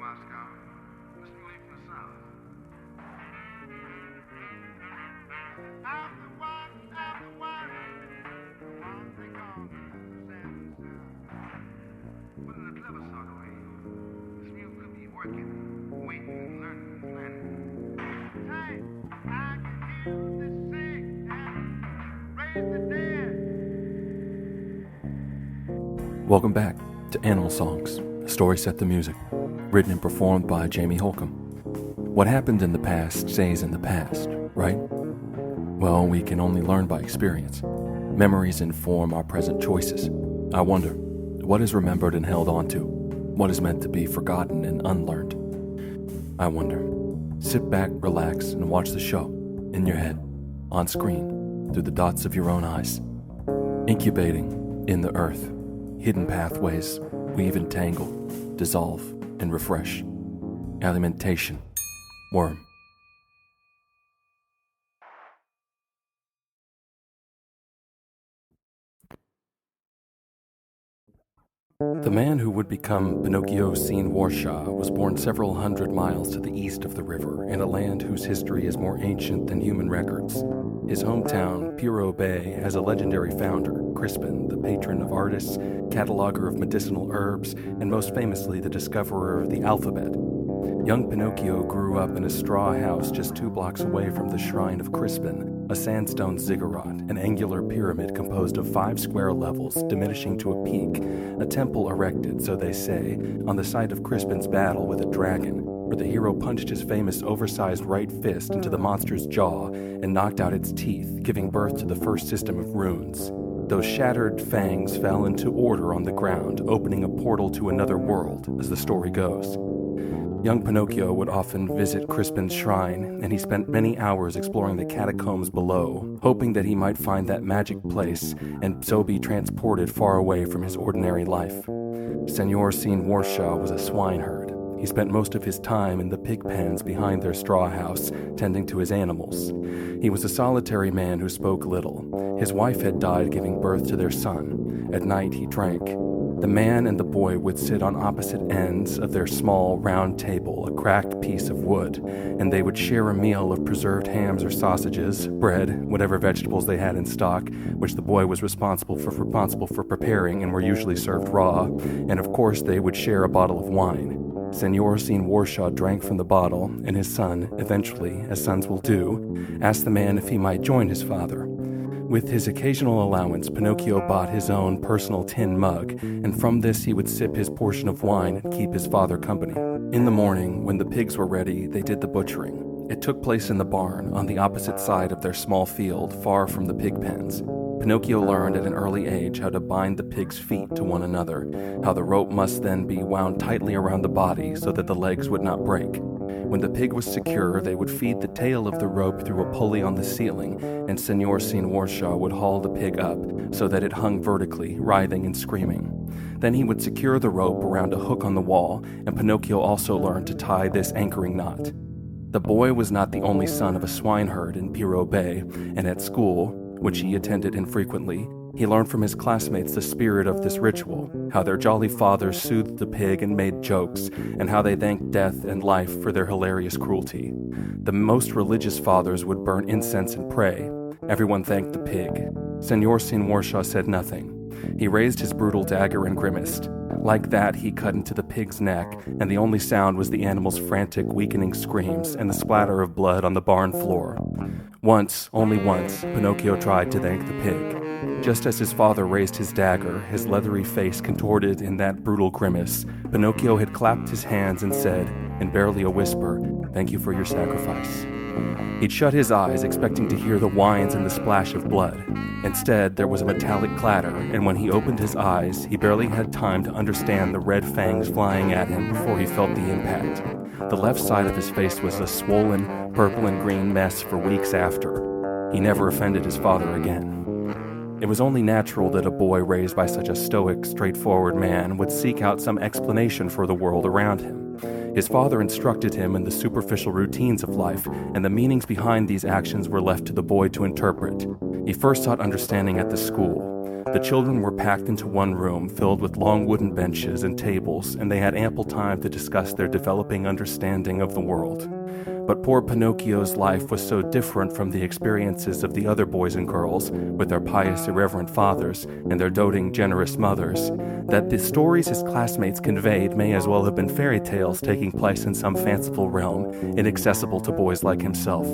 Moscow. Listen to me from the south. I'm the one they call Sam. But in a clever sort of way, this mule could be working, waiting, learning, planning. Hey, I can heal the sick and raise the dead. Welcome back to Animal Songs, a story set to music, written and performed by Jamie Holcomb. What happened in the past stays in the past, right? Well, we can only learn by experience. Memories inform our present choices. I wonder, what is remembered and held onto? What is meant to be forgotten and unlearned? I wonder. Sit back, relax, and watch the show, in your head, on screen, through the dots of your own eyes. Incubating in the earth, hidden pathways weave and tangle, dissolve and refresh. Alimentation, worm. The man who would become Pinocchio Seen Warshaw was born several hundred miles to the east of the river in a land whose history is more ancient than human records. His hometown, Piro Bay, has a legendary founder, Crispen, the patron of artists, cataloger of medicinal herbs, and most famously the discoverer of the alphabet. Young Pinocchio grew up in a straw house just 2 blocks away from the shrine of Crispen, a sandstone ziggurat, an angular pyramid composed of 5 square levels diminishing to a peak, a temple erected, so they say, on the site of Crispen's battle with a dragon, where the hero punched his famous oversized right fist into the monster's jaw and knocked out its teeth, giving birth to the first system of runes. Those shattered fangs fell into order on the ground, opening a portal to another world, as the story goes. Young Pinocchio would often visit Crispen's shrine, and he spent many hours exploring the catacombs below, hoping that he might find that magic place and so be transported far away from his ordinary life. Senor Seen Warshaw was a swineherd. He spent most of his time in the pig pens behind their straw house, tending to his animals. He was a solitary man who spoke little. His wife had died giving birth to their son. At night he drank. The man and the boy would sit on opposite ends of their small, round table, a cracked piece of wood, and they would share a meal of preserved hams or sausages, bread, whatever vegetables they had in stock, which the boy was responsible for preparing and were usually served raw, and of course they would share a bottle of wine. Senor Seen Warshaw drank from the bottle, and his son, eventually, as sons will do, asked the man if he might join his father. With his occasional allowance, Pinocchio bought his own personal tin mug, and from this he would sip his portion of wine and keep his father company. In the morning, when the pigs were ready, they did the butchering. It took place in the barn, on the opposite side of their small field, far from the pig pens. Pinocchio learned at an early age how to bind the pigs' feet to one another, how the rope must then be wound tightly around the body so that the legs would not break. When the pig was secure, they would feed the tail of the rope through a pulley on the ceiling, and Senor Seen Warshaw would haul the pig up so that it hung vertically, writhing and screaming. Then he would secure the rope around a hook on the wall, and Pinocchio also learned to tie this anchoring knot. The boy was not the only son of a swineherd in Piro Bay, and at school, which he attended infrequently, he learned from his classmates the spirit of this ritual, how their jolly fathers soothed the pig and made jokes, and how they thanked death and life for their hilarious cruelty. The most religious fathers would burn incense and pray. Everyone thanked the pig. Senor Seen Warshaw said nothing. He raised his brutal dagger and grimaced. Like that, he cut into the pig's neck, and the only sound was the animal's frantic, weakening screams and the splatter of blood on the barn floor. Once, only once, Pinocchio tried to thank the pig. Just as his father raised his dagger, his leathery face contorted in that brutal grimace, Pinocchio had clapped his hands and said, in barely a whisper, "Thank you for your sacrifice." He'd shut his eyes, expecting to hear the whines and the splash of blood. Instead, there was a metallic clatter, and when he opened his eyes, he barely had time to understand the red fangs flying at him before he felt the impact. The left side of his face was a swollen, purple and green mess for weeks after. He never offended his father again. It was only natural that a boy raised by such a stoic, straightforward man would seek out some explanation for the world around him. His father instructed him in the superficial routines of life, and the meanings behind these actions were left to the boy to interpret. He first sought understanding at the school. The children were packed into one room filled with long wooden benches and tables, and they had ample time to discuss their developing understanding of the world. But poor Pinocchio's life was so different from the experiences of the other boys and girls, with their pious, irreverent fathers and their doting, generous mothers, that the stories his classmates conveyed may as well have been fairy tales taking place in some fanciful realm, inaccessible to boys like himself.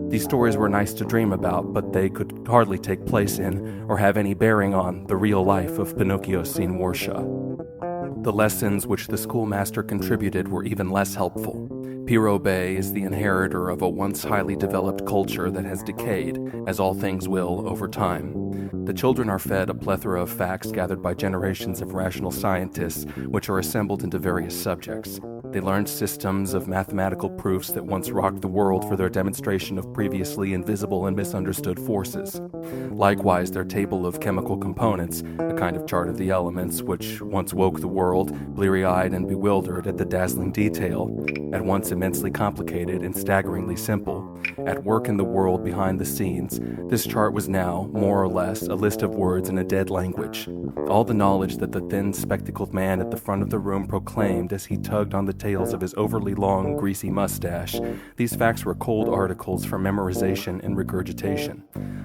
These stories were nice to dream about, but they could hardly take place in or have any bearing on the real life of Pinocchio seen Warsha. The lessons which the schoolmaster contributed were even less helpful. Piro Bay is the inheritor of a once highly developed culture that has decayed, as all things will, over time. The children are fed a plethora of facts gathered by generations of rational scientists, which are assembled into various subjects. They learned systems of mathematical proofs that once rocked the world for their demonstration of previously invisible and misunderstood forces. Likewise, their table of chemical components, a kind of chart of the elements which once woke the world, bleary-eyed and bewildered at the dazzling detail, at once immensely complicated and staggeringly simple, at work in the world behind the scenes, this chart was now, more or less, a list of words in a dead language. All the knowledge that the thin, spectacled man at the front of the room proclaimed as he tugged on the tails of his overly long, greasy mustache, these facts were cold articles for memorization and regurgitation.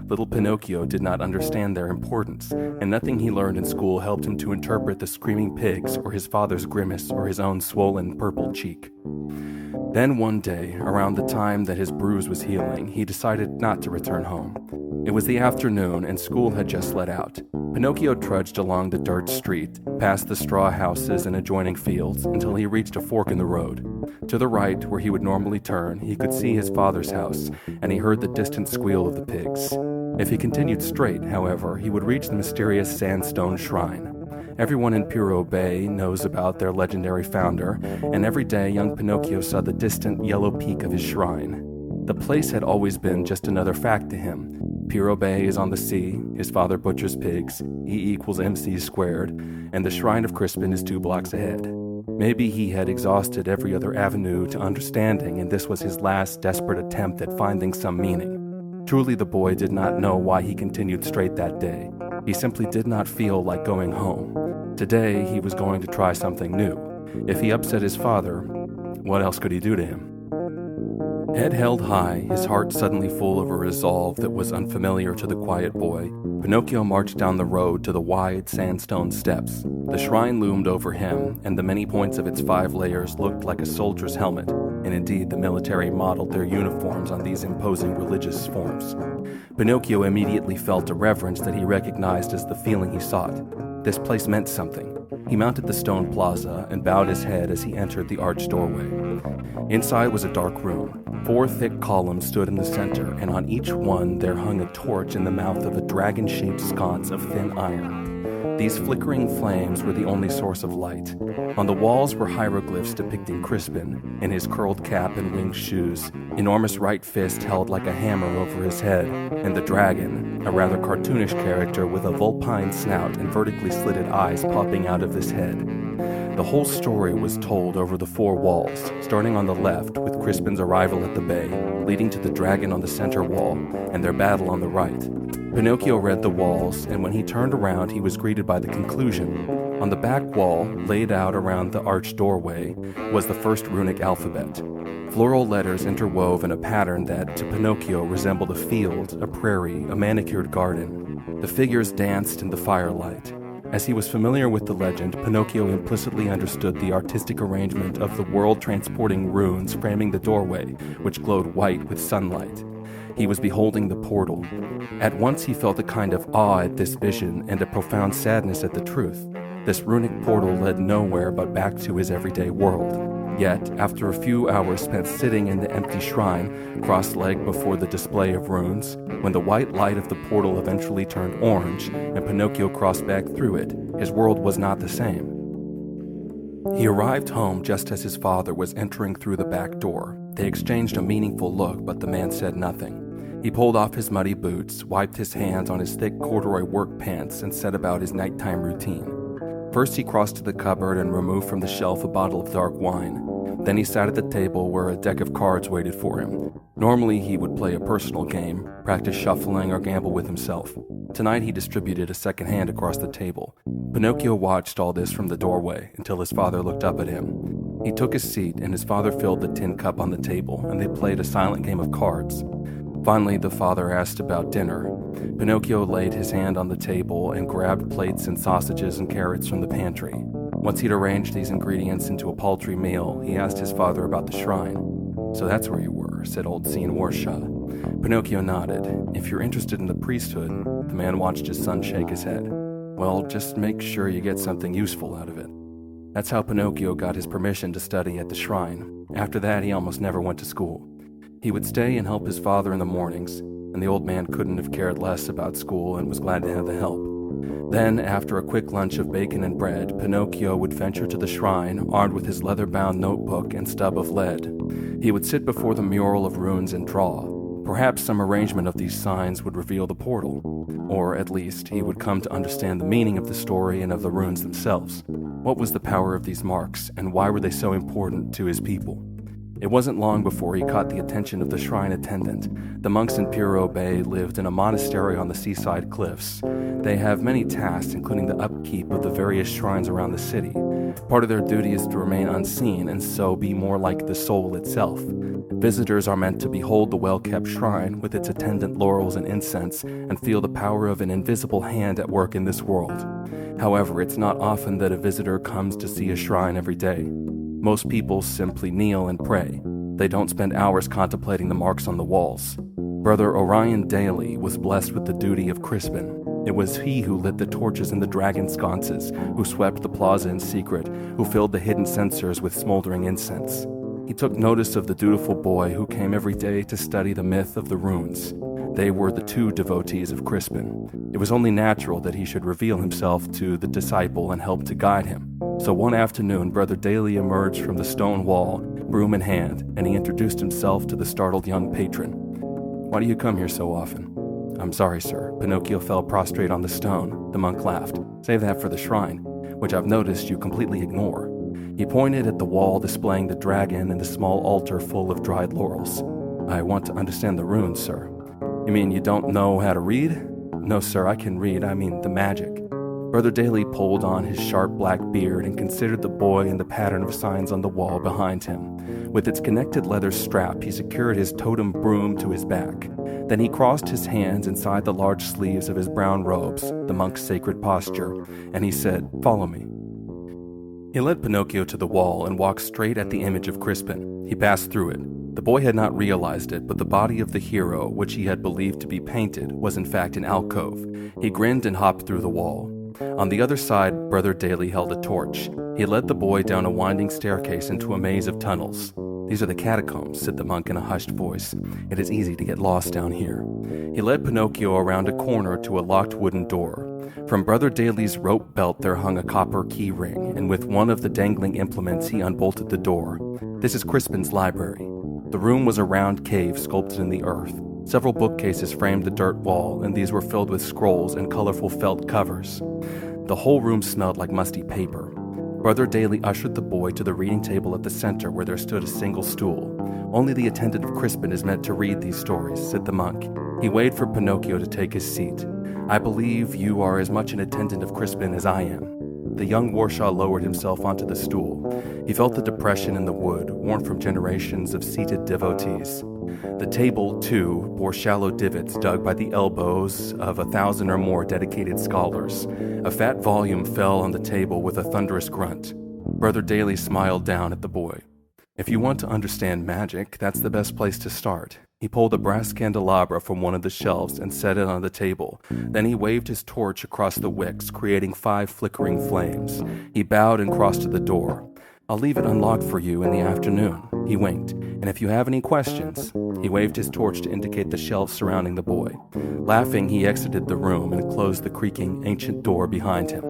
Little Pinocchio did not understand their importance, and nothing he learned in school helped him to interpret the screaming pigs or his father's grimace or his own swollen purple cheek. Then one day, around the time that his bruise was healing, he decided not to return home. It was the afternoon, and school had just let out. Pinocchio trudged along the dirt street, past the straw houses and adjoining fields, until he reached a fork in the road. To the right, where he would normally turn, he could see his father's house, and he heard the distant squeal of the pigs. If he continued straight, however, he would reach the mysterious sandstone shrine. Everyone in Piro Bay knows about their legendary founder, and every day young Pinocchio saw the distant yellow peak of his shrine. The place had always been just another fact to him. Piro Bay is on the sea, his father butchers pigs, E equals MC squared, and the shrine of Crispen is 2 blocks ahead. Maybe he had exhausted every other avenue to understanding, and this was his last desperate attempt at finding some meaning. Truly, the boy did not know why he continued straight that day. He simply did not feel like going home. Today, he was going to try something new. If he upset his father, what else could he do to him? Head held high, his heart suddenly full of a resolve that was unfamiliar to the quiet boy, Pinocchio marched down the road to the wide sandstone steps. The shrine loomed over him, and the many points of its 5 layers looked like a soldier's helmet, and indeed the military modeled their uniforms on these imposing religious forms. Pinocchio immediately felt a reverence that he recognized as the feeling he sought. This place meant something. He mounted the stone plaza and bowed his head as he entered the arched doorway. Inside was a dark room. 4 thick columns stood in the center, and on each one there hung a torch in the mouth of a dragon-shaped sconce of thin iron. These flickering flames were the only source of light. On the walls were hieroglyphs depicting Crispen in his curled cap and winged shoes, enormous right fist held like a hammer over his head, and the dragon, a rather cartoonish character with a vulpine snout and vertically slitted eyes popping out of his head. The whole story was told over the 4 walls, starting on the left with Crispen's arrival at the bay, leading to the dragon on the center wall, and their battle on the right. Pinocchio read the walls, and when he turned around, he was greeted by the conclusion. On the back wall, laid out around the arched doorway, was the first runic alphabet. Floral letters interwove in a pattern that, to Pinocchio, resembled a field, a prairie, a manicured garden. The figures danced in the firelight. As he was familiar with the legend, Pinocchio implicitly understood the artistic arrangement of the world-transporting runes framing the doorway, which glowed white with sunlight. He was beholding the portal. At once he felt a kind of awe at this vision and a profound sadness at the truth. This runic portal led nowhere but back to his everyday world. Yet, after a few hours spent sitting in the empty shrine, cross-legged before the display of runes, when the white light of the portal eventually turned orange and Pinocchio crossed back through it, his world was not the same. He arrived home just as his father was entering through the back door. They exchanged a meaningful look, but the man said nothing. He pulled off his muddy boots, wiped his hands on his thick corduroy work pants, and set about his nighttime routine. First, he crossed to the cupboard and removed from the shelf a bottle of dark wine. Then he sat at the table where a deck of cards waited for him. Normally, he would play a personal game, practice shuffling, or gamble with himself. Tonight, he distributed a second hand across the table. Pinocchio watched all this from the doorway until his father looked up at him. He took his seat, and his father filled the tin cup on the table, and they played a silent game of cards. Finally, the father asked about dinner. Pinocchio laid his hand on the table and grabbed plates and sausages and carrots from the pantry. Once he'd arranged these ingredients into a paltry meal, he asked his father about the shrine. "So that's where you were," said old Scene Warshaw. Pinocchio nodded. "If you're interested in the priesthood," the man watched his son shake his head. "Well, just make sure you get something useful out of it." That's how Pinocchio got his permission to study at the shrine. After that, he almost never went to school. He would stay and help his father in the mornings, and the old man couldn't have cared less about school and was glad to have the help. Then, after a quick lunch of bacon and bread, Pinocchio would venture to the shrine, armed with his leather-bound notebook and stub of lead. He would sit before the mural of runes and draw. Perhaps some arrangement of these signs would reveal the portal, or at least he would come to understand the meaning of the story and of the runes themselves. What was the power of these marks, and why were they so important to his people? It wasn't long before he caught the attention of the shrine attendant. The monks in Piro Bay lived in a monastery on the seaside cliffs. They have many tasks, including the upkeep of the various shrines around the city. Part of their duty is to remain unseen and so be more like the soul itself. Visitors are meant to behold the well-kept shrine with its attendant laurels and incense and feel the power of an invisible hand at work in this world. However, it's not often that a visitor comes to see a shrine every day. Most people simply kneel and pray. They don't spend hours contemplating the marks on the walls. Brother Orion Daly was blessed with the duty of Crispen. It was he who lit the torches in the dragon sconces, who swept the plaza in secret, who filled the hidden censers with smoldering incense. He took notice of the dutiful boy who came every day to study the myth of the runes. They were the two devotees of Crispen. It was only natural that he should reveal himself to the disciple and help to guide him. So one afternoon, Brother Daly emerged from the stone wall, broom in hand, and he introduced himself to the startled young patron. "Why do you come here so often?" "I'm sorry, sir." Pinocchio fell prostrate on the stone. The monk laughed. "Save that for the shrine, which I've noticed you completely ignore." He pointed at the wall displaying the dragon and the small altar full of dried laurels. "I want to understand the runes, sir." "You mean you don't know how to read?" "No, sir, I can read. I mean the magic." Brother Daly pulled on his sharp black beard and considered the boy and the pattern of signs on the wall behind him. With its connected leather strap, he secured his totem broom to his back. Then he crossed his hands inside the large sleeves of his brown robes, the monk's sacred posture, and he said, "Follow me." He led Pinocchio to the wall and walked straight at the image of Crispen. He passed through it. The boy had not realized it, but the body of the hero, which he had believed to be painted, was in fact an alcove. He grinned and hopped through the wall. On the other side, Brother Daly held a torch. He led the boy down a winding staircase into a maze of tunnels. "These are the catacombs," said the monk in a hushed voice. "It is easy to get lost down here." He led Pinocchio around a corner to a locked wooden door. From Brother Daly's rope belt there hung a copper key ring, and with one of the dangling implements he unbolted the door. "This is Crispen's library." The room was a round cave sculpted in the earth. Several bookcases framed the dirt wall, and these were filled with scrolls and colorful felt covers. The whole room smelled like musty paper. Brother Daly ushered the boy to the reading table at the center where there stood a single stool. "Only the attendant of Crispen is meant to read these stories," said the monk. He waited for Pinocchio to take his seat. "I believe you are as much an attendant of Crispen as I am." The young Warshaw lowered himself onto the stool. He felt the depression in the wood, worn from generations of seated devotees. The table, too, bore shallow divots dug by the elbows of 1,000 or more dedicated scholars. A fat volume fell on the table with a thunderous grunt. Brother Daly smiled down at the boy. "If you want to understand magic, that's the best place to start." He pulled a brass candelabra from one of the shelves and set it on the table. Then he waved his torch across the wicks, creating 5 flickering flames. He bowed and crossed to the door. "I'll leave it unlocked for you in the afternoon." He winked. "And if you have any questions..." He waved his torch to indicate the shelves surrounding the boy. Laughing, he exited the room and closed the creaking, ancient door behind him.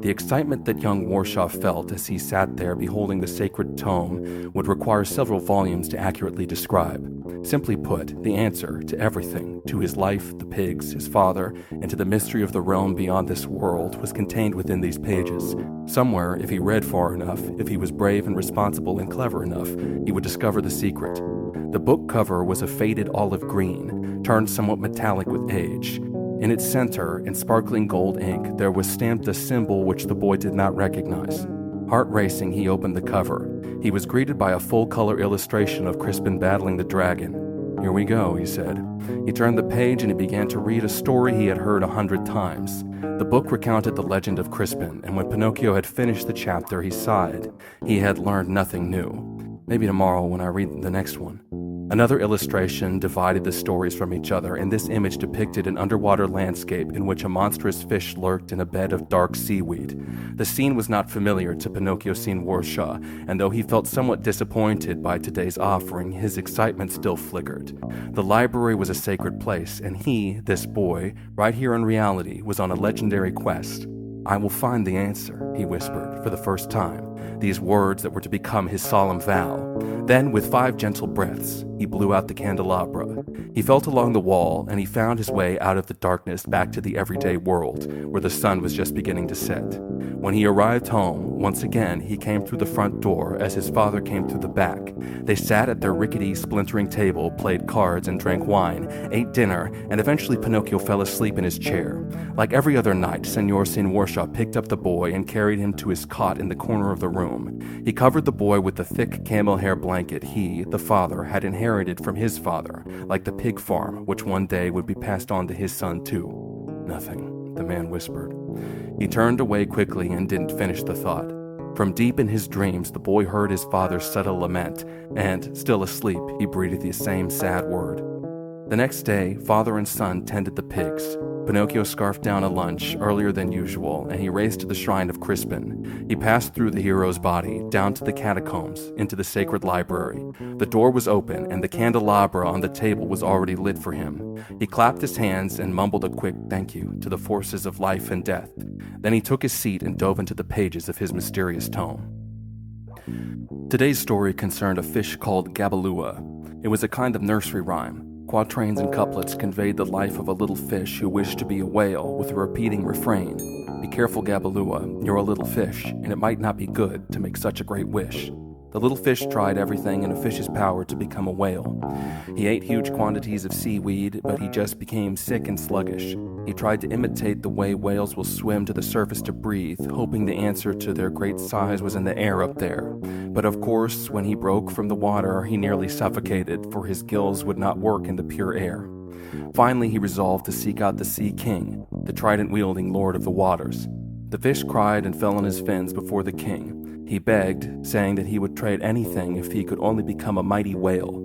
The excitement that young Warshaw felt as he sat there beholding the sacred tome would require several volumes to accurately describe. Simply put, the answer to everything, to his life, the pigs, his father, and to the mystery of the realm beyond this world was contained within these pages. Somewhere, if he read far enough, if he was brave and responsible and clever enough, he would discover the secret. The book cover was a faded olive green, turned somewhat metallic with age. In its center, in sparkling gold ink, there was stamped a symbol which the boy did not recognize. Heart racing, he opened the cover. He was greeted by a full-color illustration of Crispen battling the dragon. "Here we go," he said. He turned the page and he began to read a story he had heard 100 times. The book recounted the legend of Crispen, and when Pinocchio had finished the chapter, he sighed. He had learned nothing new. Maybe tomorrow when I read the next one. Another illustration divided the stories from each other, and this image depicted an underwater landscape in which a monstrous fish lurked in a bed of dark seaweed. The scene was not familiar to Pinocchio Seen Warshaw, and though he felt somewhat disappointed by today's offering, his excitement still flickered. The library was a sacred place, and he, this boy, right here in reality, was on a legendary quest. "I will find the answer," he whispered for the first time, these words that were to become his solemn vow. Then, with 5 gentle breaths, he blew out the candelabra. He felt along the wall, and he found his way out of the darkness back to the everyday world, where the sun was just beginning to set. When he arrived home, once again he came through the front door as his father came through the back. They sat at their rickety, splintering table, played cards and drank wine, ate dinner, and eventually Pinocchio fell asleep in his chair. Like every other night, Senor Seen Warshaw picked up the boy and carried him to his cot in the corner of the room. He covered the boy with the thick camel hair blanket he, the father, had inherited from his father, like the pig farm, which one day would be passed on to his son too. "Nothing," the man whispered. He turned away quickly and didn't finish the thought. From deep in his dreams, the boy heard his father's subtle lament, and, still asleep, he breathed the same sad word. The next day, father and son tended the pigs. Pinocchio scarfed down a lunch earlier than usual, and he raced to the shrine of Crispen. He passed through the hero's body, down to the catacombs, into the sacred library. The door was open, and the candelabra on the table was already lit for him. He clapped his hands and mumbled a quick thank you to the forces of life and death. Then he took his seat and dove into the pages of his mysterious tome. Today's story concerned a fish called Gabalua. It was a kind of nursery rhyme. Quatrains and couplets conveyed the life of a little fish who wished to be a whale with a repeating refrain. "Be careful, Gabalua, you're a little fish, and it might not be good to make such a great wish." The little fish tried everything in a fish's power to become a whale. He ate huge quantities of seaweed, but he just became sick and sluggish. He tried to imitate the way whales will swim to the surface to breathe, hoping the answer to their great size was in the air up there. But of course, when he broke from the water, he nearly suffocated, for his gills would not work in the pure air. Finally, he resolved to seek out the Sea King, the trident-wielding lord of the waters. The fish cried and fell on his fins before the king. He begged, saying that he would trade anything if he could only become a mighty whale.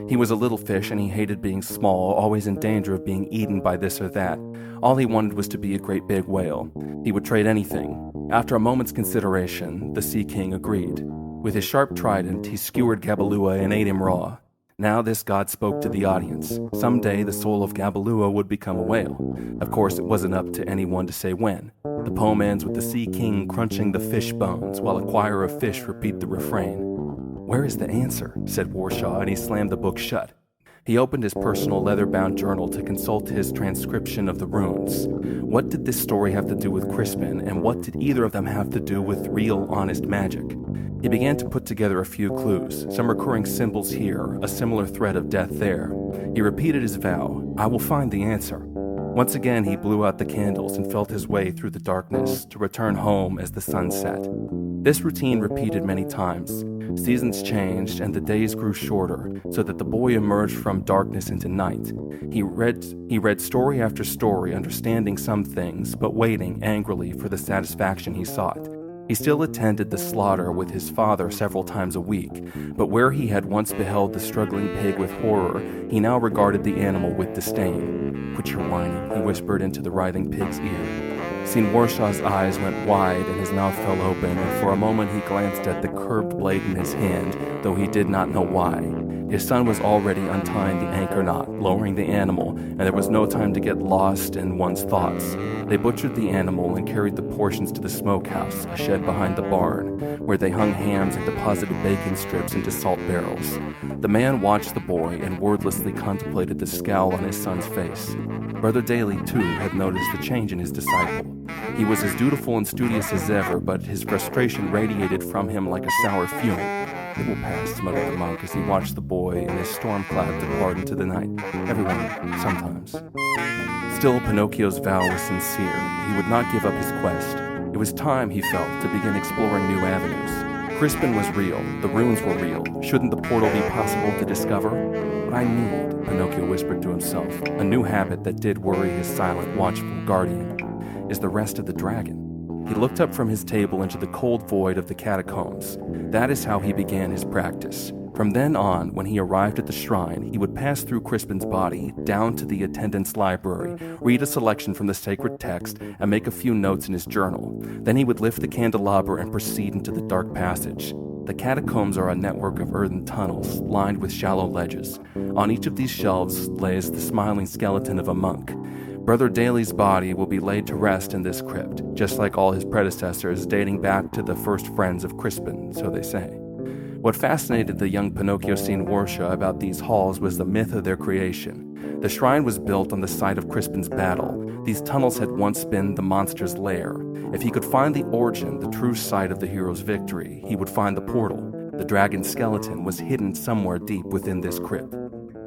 He was a little fish and he hated being small, always in danger of being eaten by this or that. All he wanted was to be a great big whale. He would trade anything. After a moment's consideration, the Sea King agreed. With his sharp trident, he skewered Gabalua and ate him raw. Now this god spoke to the audience. Someday the soul of Gabalua would become a whale. Of course, it wasn't up to anyone to say when. The poem ends with the Sea King crunching the fish bones while a choir of fish repeat the refrain. "Where is the answer?" said Warshaw, and he slammed the book shut. He opened his personal leather-bound journal to consult his transcription of the runes. What did this story have to do with Crispen, and what did either of them have to do with real, honest magic? He began to put together a few clues, some recurring symbols here, a similar thread of death there. He repeated his vow, "I will find the answer." Once again he blew out the candles and felt his way through the darkness to return home as the sun set. This routine repeated many times. Seasons changed and the days grew shorter, so that the boy emerged from darkness into night. He read story after story, understanding some things, but waiting angrily for the satisfaction he sought. He still attended the slaughter with his father several times a week, but where he had once beheld the struggling pig with horror, he now regarded the animal with disdain. "Quit your whining," he whispered into the writhing pig's ear. Seen Warshaw's eyes went wide and his mouth fell open, and for a moment he glanced at the curved blade in his hand, though he did not know why. His son was already untying the anchor knot, lowering the animal, and there was no time to get lost in one's thoughts. They butchered the animal and carried the portions to the smokehouse, a shed behind the barn, where they hung hams and deposited bacon strips into salt barrels. The man watched the boy and wordlessly contemplated the scowl on his son's face. Brother Daly, too, had noticed the change in his disciple. He was as dutiful and studious as ever, but his frustration radiated from him like a sour fume. "It will pass," muttered the monk as he watched the boy and his storm cloud depart into the night. "Everyone, sometimes." Still, Pinocchio's vow was sincere. He would not give up his quest. It was time, he felt, to begin exploring new avenues. Crispen was real. The runes were real. Shouldn't the portal be possible to discover? "What I need," Pinocchio whispered to himself, a new habit that did worry his silent, watchful guardian, "is the rest of the dragon." He looked up from his table into the cold void of the catacombs. That is how he began his practice. From then on, when he arrived at the shrine, he would pass through Crispen's body, down to the attendant's library, read a selection from the sacred text, and make a few notes in his journal. Then he would lift the candelabra and proceed into the dark passage. The catacombs are a network of earthen tunnels, lined with shallow ledges. On each of these shelves lays the smiling skeleton of a monk. Brother Daly's body will be laid to rest in this crypt, just like all his predecessors, dating back to the first friends of Crispen, so they say. What fascinated the young Pinocchio-scene Warsha about these halls was the myth of their creation. The shrine was built on the site of Crispen's battle. These tunnels had once been the monster's lair. If he could find the origin, the true site of the hero's victory, he would find the portal. The dragon's skeleton was hidden somewhere deep within this crypt.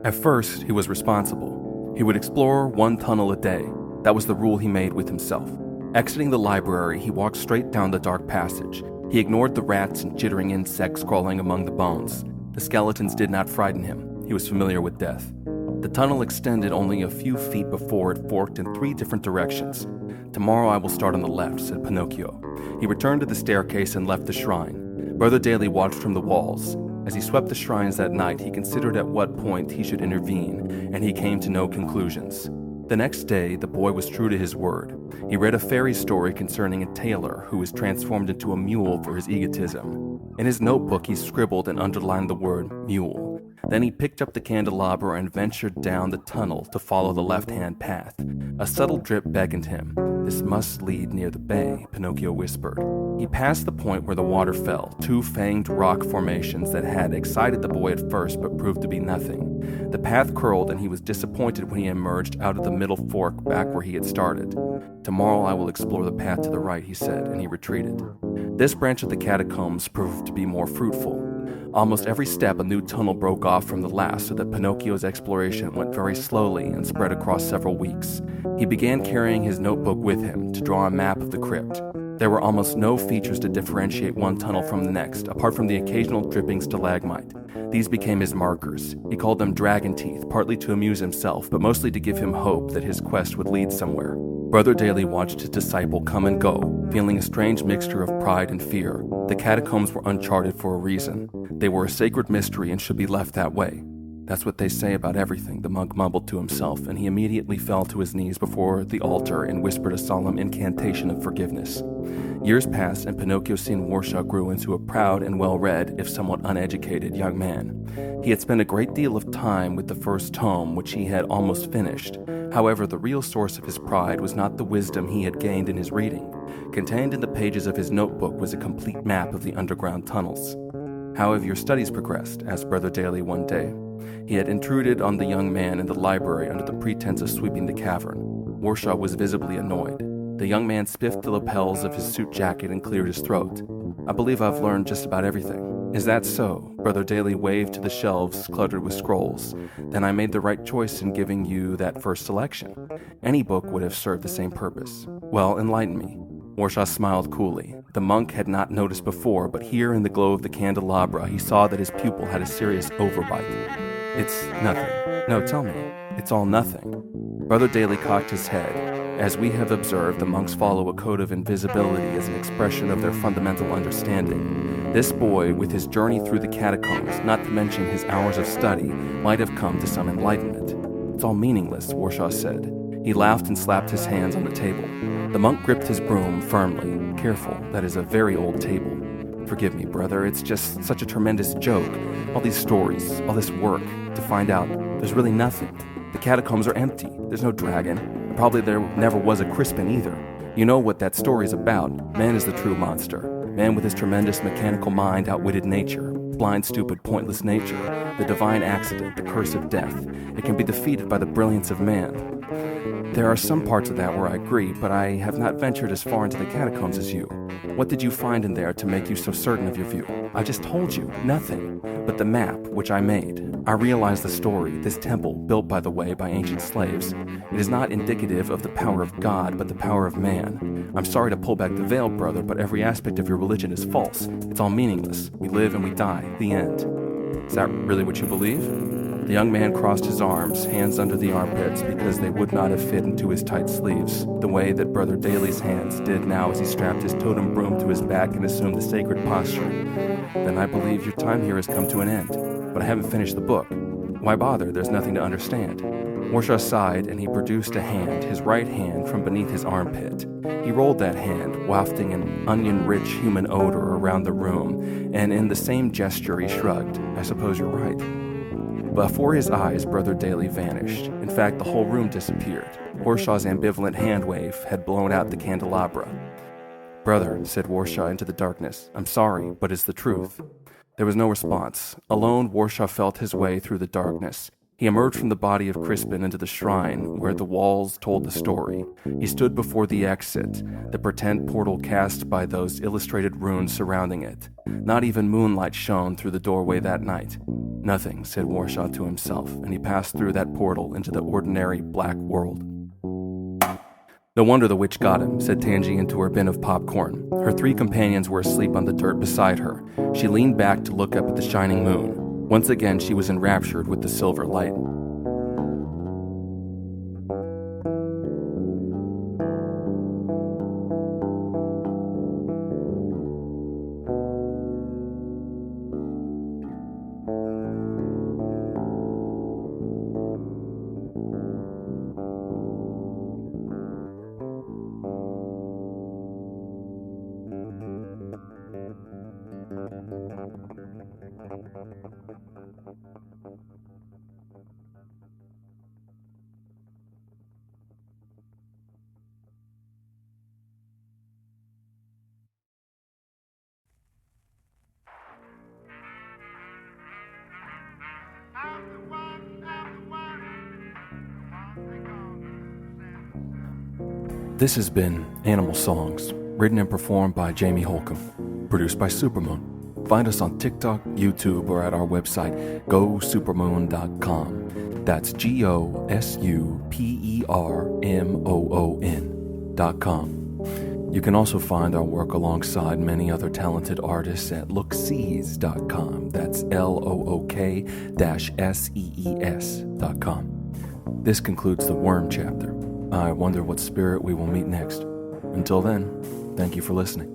At first, he was responsible. He would explore one tunnel a day. That was the rule he made with himself. Exiting the library, he walked straight down the dark passage. He ignored the rats and jittering insects crawling among the bones. The skeletons did not frighten him. He was familiar with death. The tunnel extended only a few feet before it forked in 3 different directions. "Tomorrow I will start on the left," said Pinocchio. He returned to the staircase and left the shrine. Brother Daly watched from the walls. As he swept the shrines that night, he considered at what point he should intervene, and he came to no conclusions. The next day, the boy was true to his word. He read a fairy story concerning a tailor who was transformed into a mule for his egotism. In his notebook, he scribbled and underlined the word mule. Then he picked up the candelabra and ventured down the tunnel to follow the left-hand path. A subtle drip beckoned him. "This must lead near the bay," Pinocchio whispered. He passed the point where the water fell, 2 fanged rock formations that had excited the boy at first but proved to be nothing. The path curled and he was disappointed when he emerged out of the middle fork back where he had started. "Tomorrow I will explore the path to the right," he said, and he retreated. This branch of the catacombs proved to be more fruitful. Almost every step a new tunnel broke off from the last, so that Pinocchio's exploration went very slowly and spread across several weeks. He began carrying his notebook with him to draw a map of the crypt. There were almost no features to differentiate one tunnel from the next, apart from the occasional dripping stalagmite. These became his markers. He called them dragon teeth, partly to amuse himself, but mostly to give him hope that his quest would lead somewhere. Brother Daly watched his disciple come and go, feeling a strange mixture of pride and fear. The catacombs were uncharted for a reason. They were a sacred mystery and should be left that way. "That's what they say about everything," the monk mumbled to himself, and he immediately fell to his knees before the altar and whispered a solemn incantation of forgiveness. Years passed, and Pinocchio-scene Warsha grew into a proud and well-read, if somewhat uneducated, young man. He had spent a great deal of time with the first tome, which he had almost finished. However, the real source of his pride was not the wisdom he had gained in his reading. Contained in the pages of his notebook was a complete map of the underground tunnels. "How have your studies progressed?" asked Brother Daly one day. He had intruded on the young man in the library under the pretense of sweeping the cavern. Warsha was visibly annoyed. The young man spiffed the lapels of his suit jacket and cleared his throat. "I believe I've learned just about everything." "Is that so?" Brother Daly waved to the shelves cluttered with scrolls. "Then I made the right choice in giving you that first selection. Any book would have served the same purpose." "Well, enlighten me." Warsha smiled coolly. The monk had not noticed before, but here in the glow of the candelabra, he saw that his pupil had a serious overbite. "It's nothing." "No, tell me." "It's all nothing." Brother Daly cocked his head. As we have observed, the monks follow a code of invisibility as an expression of their fundamental understanding. This boy, with his journey through the catacombs, not to mention his hours of study, might have come to some enlightenment. "It's all meaningless," Warsha said. He laughed and slapped his hands on the table. The monk gripped his broom firmly. "Careful, that is a very old table." Forgive me, brother, it's just such a tremendous joke. All these stories, all this work, to find out there's really nothing. The catacombs are empty. There's no dragon. And probably there never was a Crispen either. You know what that story's about. Man is the true monster. Man with his tremendous mechanical mind outwitted nature. Blind, stupid, pointless nature. The divine accident, the curse of death. It can be defeated by the brilliance of man. There are some parts of that where I agree, but I have not ventured as far into the catacombs as you. What did you find in there to make you so certain of your view? I just told you, nothing. But the map, which I made. I realized the story, this temple, built by the way by ancient slaves. It is not indicative of the power of God, but the power of man. I'm sorry to pull back the veil, brother, but every aspect of your religion is false. It's all meaningless. We live and we die. The end. Is that really what you believe? The young man crossed his arms, hands under the armpits, because they would not have fit into his tight sleeves, the way that Brother Daly's hands did now as he strapped his totem broom to his back and assumed the sacred posture. Then I believe your time here has come to an end. But I haven't finished the book. Why bother? There's nothing to understand. Warshaw sighed, and he produced a hand, his right hand, from beneath his armpit. He rolled that hand, wafting an onion-rich human odor around the room, and in the same gesture he shrugged. I suppose you're right. Before his eyes, Brother Daly vanished. In fact, the whole room disappeared. Warshaw's ambivalent hand wave had blown out the candelabra. "Brother," said Warshaw into the darkness, "I'm sorry, but it's the truth." There was no response. Alone, Warshaw felt his way through the darkness. He emerged from the body of Crispen into the shrine, where the walls told the story. He stood before the exit, the pretend portal cast by those illustrated runes surrounding it. Not even moonlight shone through the doorway that night. "Nothing," said Warshaw to himself, and he passed through that portal into the ordinary black world. "No wonder the witch got him," said Tangi into her bin of popcorn. Her 3 companions were asleep on the dirt beside her. She leaned back to look up at the shining moon. Once again, she was enraptured with the silver light. This has been Animal Songs, written and performed by Jamie Holcomb, produced by Supermoon. Find us on TikTok, YouTube, or at our website, gosupermoon.com. That's GOSUPERMOON.com. You can also find our work alongside many other talented artists at looksees.com. That's LOOK-SEES.com. This concludes the Worm chapter. I wonder what spirit we will meet next. Until then, thank you for listening. All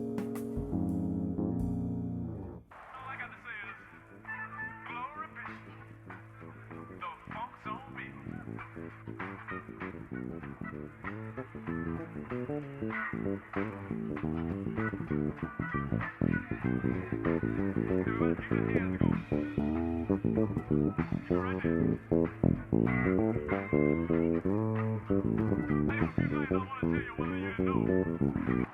I got to say is, glory be, the funk's on me. I want to tell you what it is.